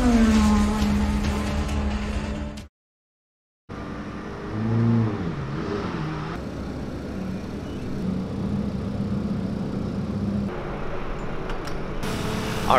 All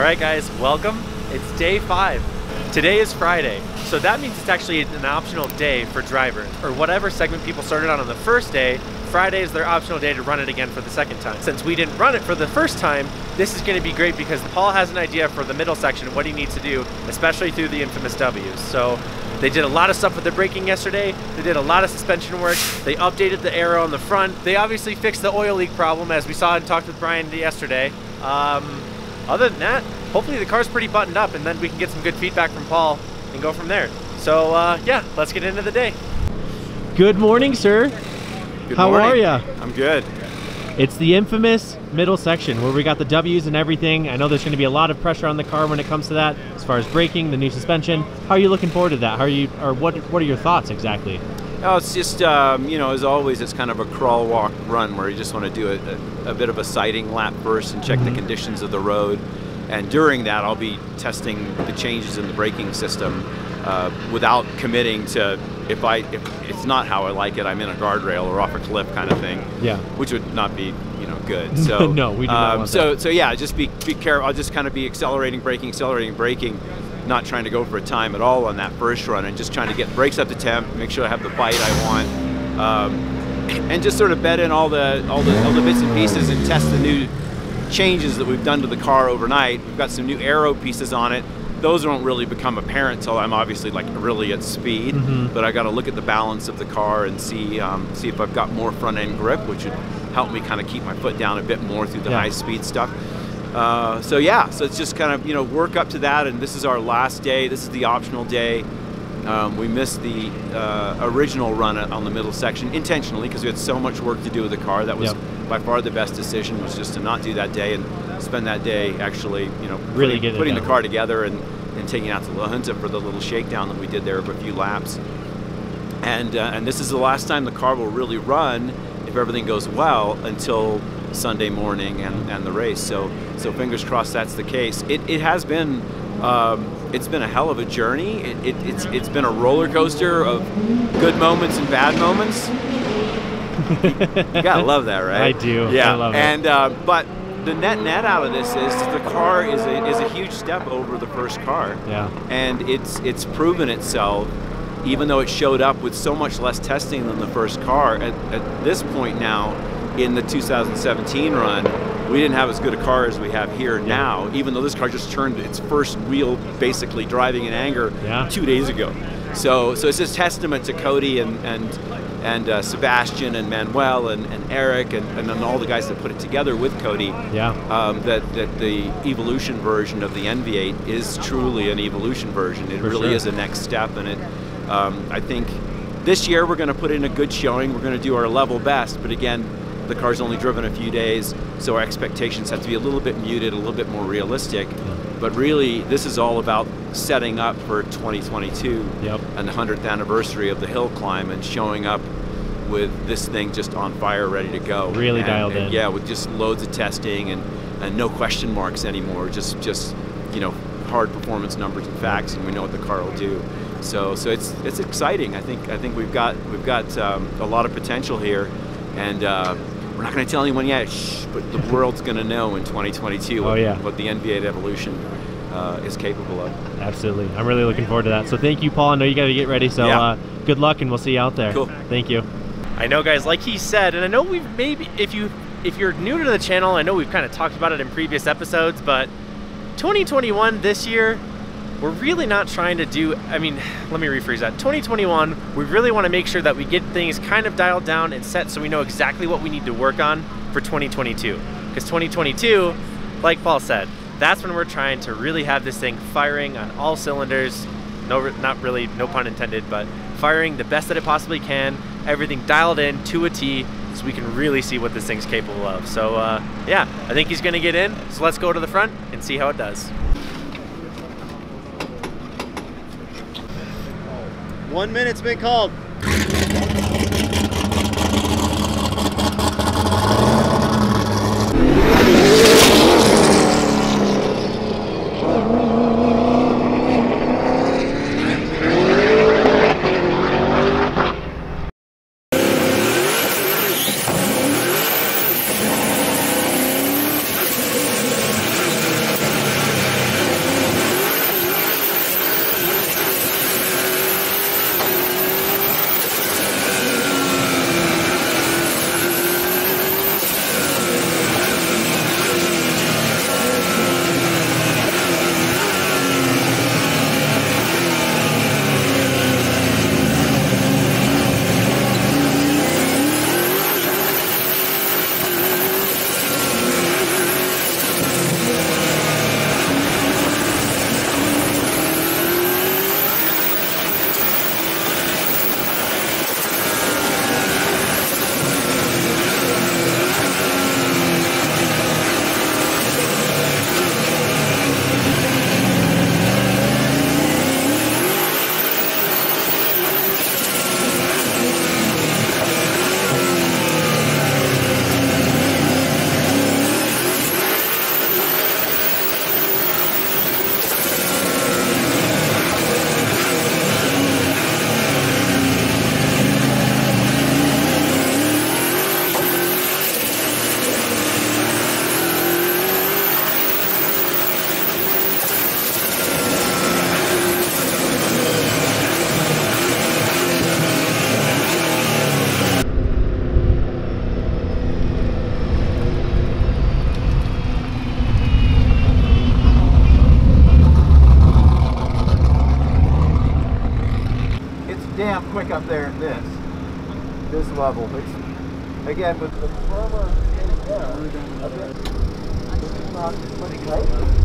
right, guys, welcome. It's day 5. Today is Friday, so that means it's actually an optional day for drivers, or whatever segment people started on the first day. Friday is their optional day to run it again for the second time. Since we didn't run it for the first time, this is going to be great because Paul has an idea for the middle section of what he needs to do, especially through the infamous W's. So they did a lot of stuff with the braking yesterday. They did a lot of suspension work. They updated the aero on the front. They obviously fixed the oil leak problem, as we saw and talked with Brian yesterday. Other than that, hopefully the car's pretty buttoned up, and then we can get some good feedback from Paul and go from there. So yeah, let's get into the day. Good morning, sir. Good How morning. are ya? I'm good. It's the infamous middle section where we got the W's and everything. I know there's going to be a lot of pressure on the car when it comes to that, as far as braking, the new suspension. How are you looking forward to that? How are you, or what are your thoughts exactly? Oh, it's just, you know, as always, it's kind of a crawl, walk, run where you just want to do a bit of a sighting lap first and check the conditions of the road. And during that, I'll be testing the changes in the braking system without committing to, if it's not how I like it, I'm in a guardrail or off a cliff kind of thing. Yeah. Which would not be, you know, good. So no, we do not want that. So yeah, just be careful. I'll just kind of be accelerating, braking, not trying to go for a time at all on that first run, and just trying to get brakes up to temp, make sure I have the bite I want, and just sort of bed in all the bits and pieces and test the new changes that we've done to the car overnight. We've got some new aero pieces on it. Those won't really become apparent until I'm obviously like really at speed, but I got to look at the balance of the car and see if I've got more front end grip, which would help me kind of keep my foot down a bit more through the high speed stuff. So yeah, so it's just kind of, you know, work up to that, and this is our last day. This is the optional day. We missed the original run on the middle section intentionally because we had so much work to do with the car. That was by far the best decision, was just to not do that day and spend that day actually, you know, really putting the car together and taking it out to La Junta for the little shakedown that we did there for a few laps. And this is the last time the car will really run, if everything goes well, until Sunday morning and the race. So fingers crossed that's the case. It has been it's been a hell of a journey. It's been a roller coaster of good moments and bad moments. You gotta love that, right? I do. Yeah. I love it. And but the net out of this is the car is a huge step over the first car. Yeah. And it's proven itself, even though it showed up with so much less testing than the first car. At this point now, in the 2017 run, we didn't have as good a car as we have here now, even though this car just turned its first real, basically driving in anger 2 days ago. So it's a testament to Cody and Sebastian and Manuel and Eric and all the guys that put it together with Cody. That the evolution version of the NV8 is truly an evolution version. It really is a next step, and it. I think this year we're going to put in a good showing. We're going to do our level best, but again, the car's only driven a few days, so our expectations have to be a little bit muted, a little bit more realistic. But really, this is all about setting up for 2022 and the 100th anniversary of the hill climb, and showing up with this thing just on fire, ready to go. Really dialed in. Yeah, with just loads of testing and no question marks anymore. Just you know, hard performance numbers and facts, and we know what the car will do. So it's exciting. I think we've got a lot of potential here, and we're not going to tell anyone yet, but the world's going to know in 2022 what the NV8 Evolution is capable of. Absolutely. I'm really looking forward to that. So thank you, Paul. I know you got to get ready, so good luck, and we'll see you out there. Cool. Thank you. I know, guys, like he said, and I know we've maybe, if you're new to the channel, I know we've kind of talked about it in previous episodes, but 2021 this year, we're really not trying to do, I mean, let me rephrase that. 2021, we really want to make sure that we get things kind of dialed down and set so we know exactly what we need to work on for 2022. Because 2022, like Paul said, that's when we're trying to really have this thing firing on all cylinders. No, not really, no pun intended, but firing the best that it possibly can, everything dialed in to a T, so we can really see what this thing's capable of. So yeah, I think he's gonna get in, so let's go to the front and see how it does. 1 minute's been called. damn quick up there at this level. It's, again, with the firmer it's not pretty tight.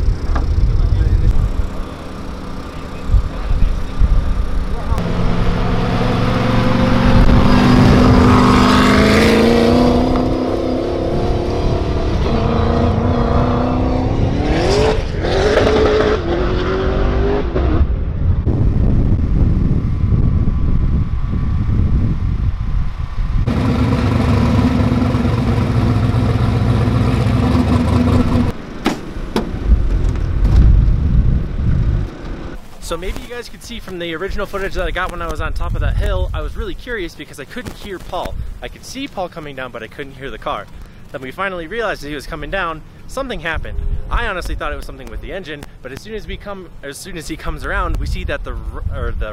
So maybe you guys could see from the original footage that I got when I was on top of that hill, I was really curious because I couldn't hear Paul. I could see Paul coming down, but I couldn't hear the car. Then we finally realized that he was coming down, something happened. I honestly thought it was something with the engine, but as soon as he comes around, we see that the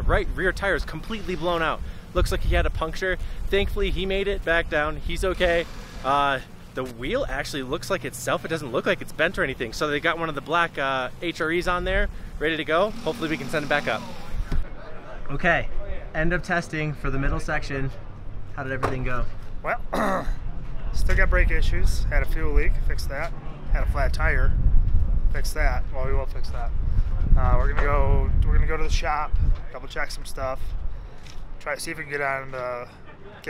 right rear tire is completely blown out. Looks like he had a puncture. Thankfully, he made it back down. He's okay. The wheel actually looks like itself. It doesn't look like it's bent or anything. So they got one of the black HREs on there, ready to go. Hopefully we can send it back up. Okay, end of testing for the middle section. How did everything go? Well, still got brake issues. Had a fuel leak, fixed that. Had a flat tire, fixed that. Well, we will fix that. We're gonna go to the shop, double check some stuff, try to see if we can get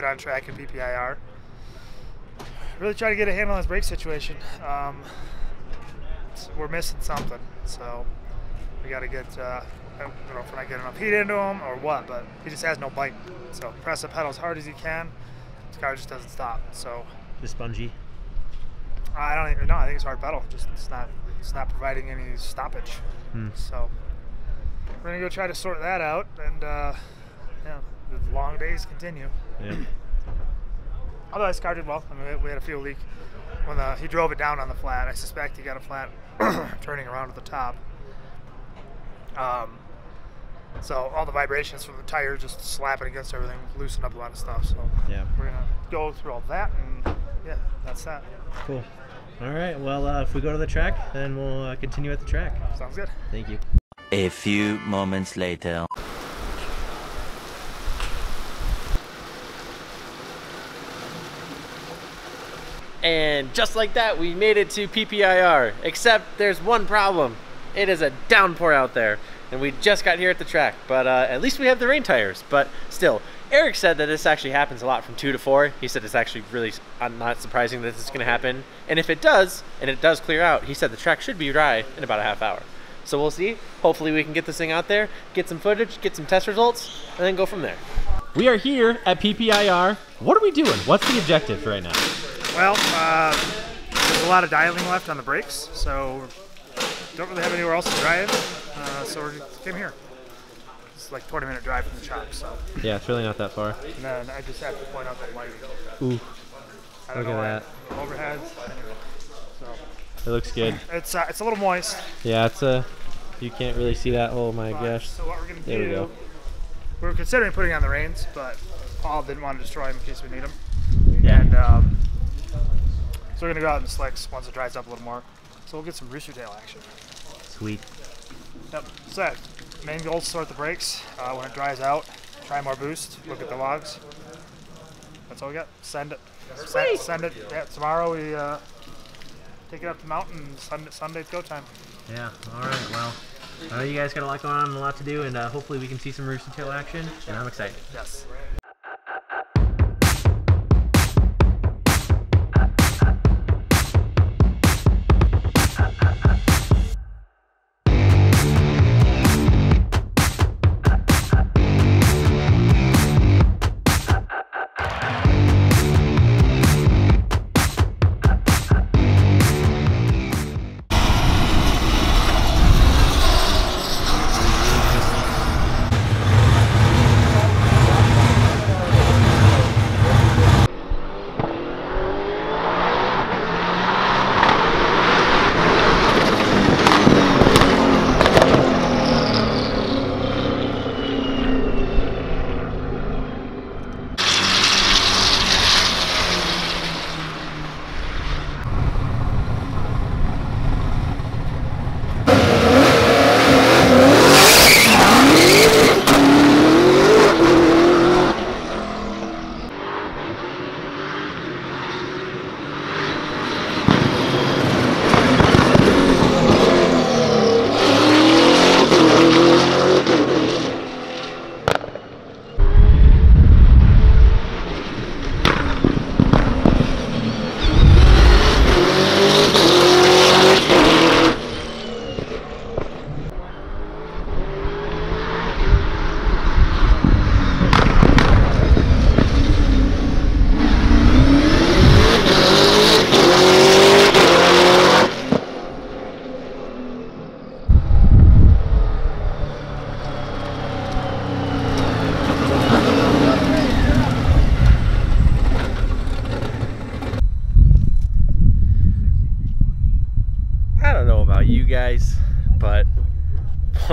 on track in PPIR. Really try to get a handle on this brake situation. We're missing something, so we got to get, I don't know if we're not getting enough heat into him or what, but he just has no bite. So press the pedal as hard as you can. This car just doesn't stop. So Just spongy. I don't even know. I think it's hard pedal. Just it's not providing any stoppage. So we're gonna go try to sort that out, and yeah, the long days continue. Yeah. Otherwise, the car did well. I mean, we had a fuel leak when he drove it down on the flat. I suspect he got a flat turning around at the top. So all the vibrations from the tire just slapping against everything loosened up a lot of stuff. So Yeah. we're gonna go through all that, and yeah, that's that. Cool. All right. Well, if we go to the track, then we'll continue at the track. Sounds good. Thank you. A few moments later. And just like that, we made it to PPIR, except there's one problem. It is a downpour out there, and we just got here at the track, but at least we have the rain tires. But still, Eric said that this actually happens a lot from 2 to 4. He said it's actually really not surprising that this is going to happen. And if it does, and it does clear out, he said the track should be dry in about a half hour. So we'll see. Hopefully we can get this thing out there, get some footage, get some test results, and then go from there. We are here at PPIR. What are we doing? What's the objective right now? Well, there's a lot of dialing left on the brakes, so don't really have anywhere else to drive, so we came here. It's like a 20-minute drive from the shop, so. Yeah, it's really not that far. And then I just have to point out the lighting. Ooh, I don't look know at the overheads. Anyway, so it looks good. it's a little moist. Yeah, it's you can't really see that. Oh my gosh. So what we're gonna There we do? go. We were considering putting on the reins, but Paul didn't want to destroy them in case we need them. Yeah. And so we're gonna go out in the slicks once it dries up a little more. So we'll get some rooster tail action. Sweet. Yep. So that main goal is to sort the brakes. When it dries out, try more boost. Look at the logs. That's all we got. Send it. Send it. Yeah. Tomorrow we take it up to mountain. Sunday go time. Yeah. All right. Well, I know you guys got a lot going on and a lot to do, and hopefully we can see some rooster tail action. And I'm excited. Yes.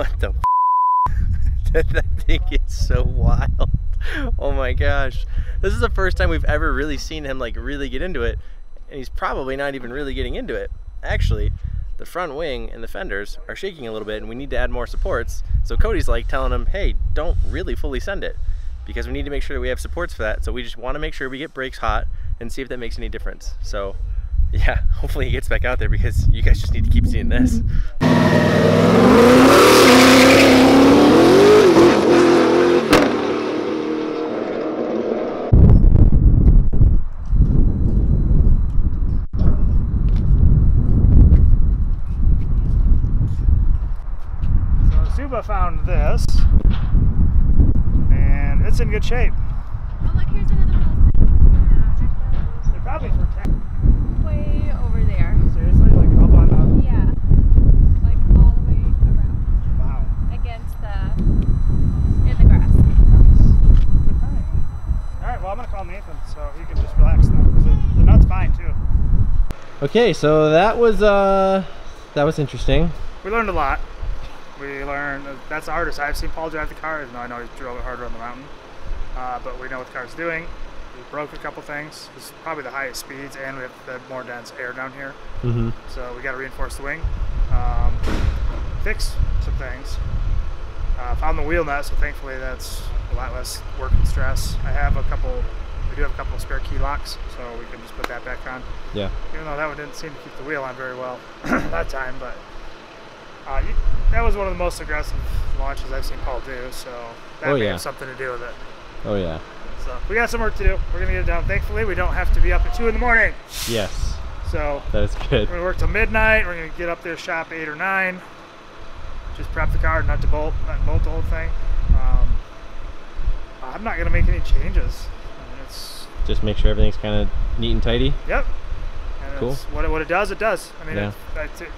What the that thing is so wild. Oh my gosh. This is the first time we've ever really seen him like really get into it, and he's probably not even really getting into it. Actually, the front wing and the fenders are shaking a little bit and we need to add more supports. So Cody's like telling him, hey, don't really fully send it because we need to make sure that we have supports for that. So we just want to make sure we get brakes hot and see if that makes any difference. So yeah, hopefully he gets back out there because you guys just need to keep seeing this. Found this, and it's in good shape. Oh look, here's another one. They're probably for 10. Way over there. Seriously? Like up on the... Yeah. Like all the way around. Wow. Against the... in the grass. Good find. Alright, well I'm going to call Nathan so he can just relax now, because the nut's fine too. Okay, so that was interesting. We learned a lot. We learned that's the hardest I've seen Paul drive the car, even though I know he drove it harder on the mountain. But we know what the car's doing. We broke a couple things. It's probably the highest speeds, and we have the more dense air down here. Mm-hmm. So we got to reinforce the wing, fix some things. Found the wheel nut, so thankfully that's a lot less work and stress. We do have a couple of spare key locks, so we can just put that back on. Yeah. Even though that one didn't seem to keep the wheel on very well that time, but. That was one of the most aggressive launches I've seen Paul do, so that may have something to do with it. Oh yeah. So we got some work to do. We're gonna get it done. Thankfully, we don't have to be up at 2 in the morning. Yes. So that is good. We're gonna work till midnight. We're gonna get up there shop 8 or 9. Just prep the car, not bolt the whole thing. I'm not gonna make any changes. I mean, it's just make sure everything's kind of neat and tidy. Yep. And cool. What it does, it does. I mean, that's it.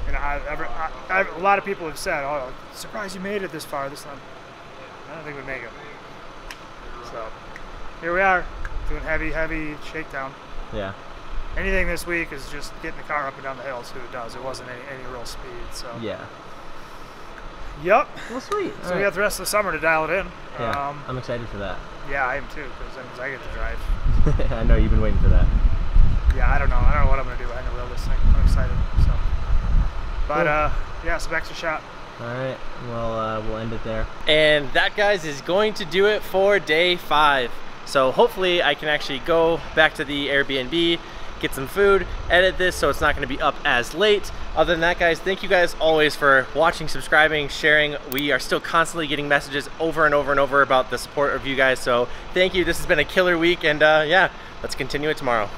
You know, a lot of people have said, "Oh, surprised you made it this far." This time, I don't think we'd make it. So here we are, doing heavy shakedown. Yeah. Anything this week is just getting the car up and down the hill. So it does. It wasn't any real speed. So yeah. Yep. Well, sweet. So we got the rest of the summer to dial it in. Yeah. I'm excited for that. Yeah, I am too, because that means I get to drive. I know you've been waiting for that. Yeah, I don't know what I'm gonna do behind the wheel this thing. I'm excited. So. But yeah, so back to the shop. All right, well, we'll end it there. And that, guys, is going to do it for day 5. So hopefully I can actually go back to the Airbnb, get some food, edit this so it's not gonna be up as late. Other than that, guys, thank you guys always for watching, subscribing, sharing. We are still constantly getting messages over and over and over about the support of you guys. So thank you. This has been a killer week, and yeah, let's continue it tomorrow.